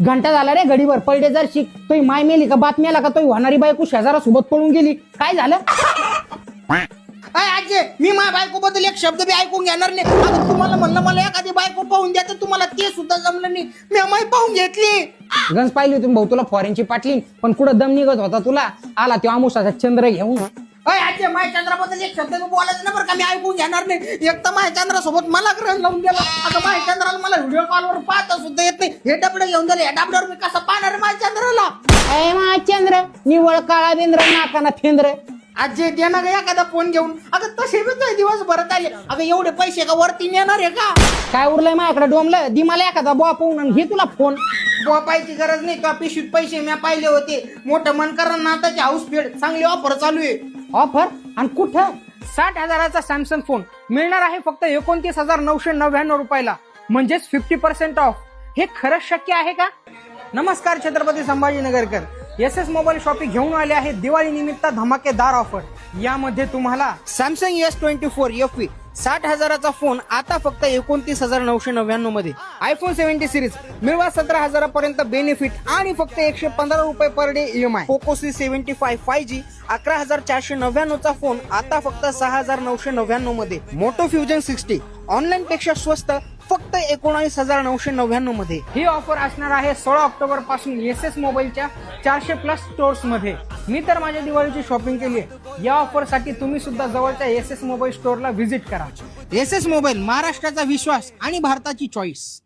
घंटा झाला रे घडीवर पडले जर शिक तोही माय मेली का बातमी आला का तोही होणारी बायको शेजारासोबत पळून गेली काय झालं? आजे मी माझ्या बायको बद्दल एक शब्द बी ऐकून घेणार नाही. आता तुम्हाला म्हणलं मला एखादी बायको पाहून द्या तर तुम्हाला ते सुद्धा जमलं नाही. मी माई पाहून घेतली. गंज पाहिली होती भाऊ तुला फॉरेनची पाटली पण कुठं दम निघत होता तुला आला तो आमुषाचा चंद्र घेऊन. आजे माझ्या चंद्राबद्दल एक शब्द बोलायचं ना बरं का मी ऐकून घेणार नाही. एक तर माझ्या चंद्रासोबत मला ग्रहण लावून गेला. आता माझ्या चंद्राला मला व्हिडिओ कॉलवर पाहता सुद्धा येत नाही. हे डबडे घेऊन झाले या डबड्यावर मी कसं पाहणार माझ्या चंद्राला? माझ्या चंद्र निवळ काळा बेंद्र नाकाना फेंद्र. आजी दे ना ग एखादा फोन घेऊन. अगं तसे बी तुझे दिवस भरत आले. अगं एवढे पैसे का वरती नेणार आहे का? काय उरलंय माझ्याकडे डोमलं दी मला एखादा बुवा पाहून घे तुला फोन. बुवा पाहायची गरज नाही का पिशवीत पैसे मी पाहिले होते. मोठं मन करा ना आताची हाऊस फेड चांगली ऑफर चालू आहे. ऑफर आणि कुठं? 60,000चा सॅमसंग फोन मिळणार आहे फक्त 29,999 रुपयाला म्हणजेच 50% ऑफ. हे खरंच शक्य आहे का? नमस्कार छत्रपती संभाजीनगरकर. SS मोबाईल शॉपिंग घेऊन आले आहेत दिवाळी निमित्त धमाकेदार ऑफर. यामध्ये तुम्हाला सॅमसंग S24 FE 60,000चा फोन आता फक्त 29,999 मध्ये. आयफोन 70 सिरीज मिळवा 17,000 बेनिफिट आणि फक्त 115 रुपये per day EMI. Poco C75 5G 11,499चा फोन आता फक्त 6,999 मध्ये. मोटो फ्युजन 60 ऑनलाईन पेक्षा स्वस्त फक्त 19,999 मध्ये. ही ऑफर असणार आहे 16 ऑक्टोबर पासून SS मोबाईलच्या 400+ स्टोर्स मध्ये. मी तर माझ्या दिवाळीची शॉपिंग केली आहे. या ऑफर साठी तुम्ही सुद्धा जवळच्या SS मोबाईल स्टोअरला व्हिजिट करा. SS मोबाईल महाराष्ट्राचा विश्वास आणि भारताची चॉईस.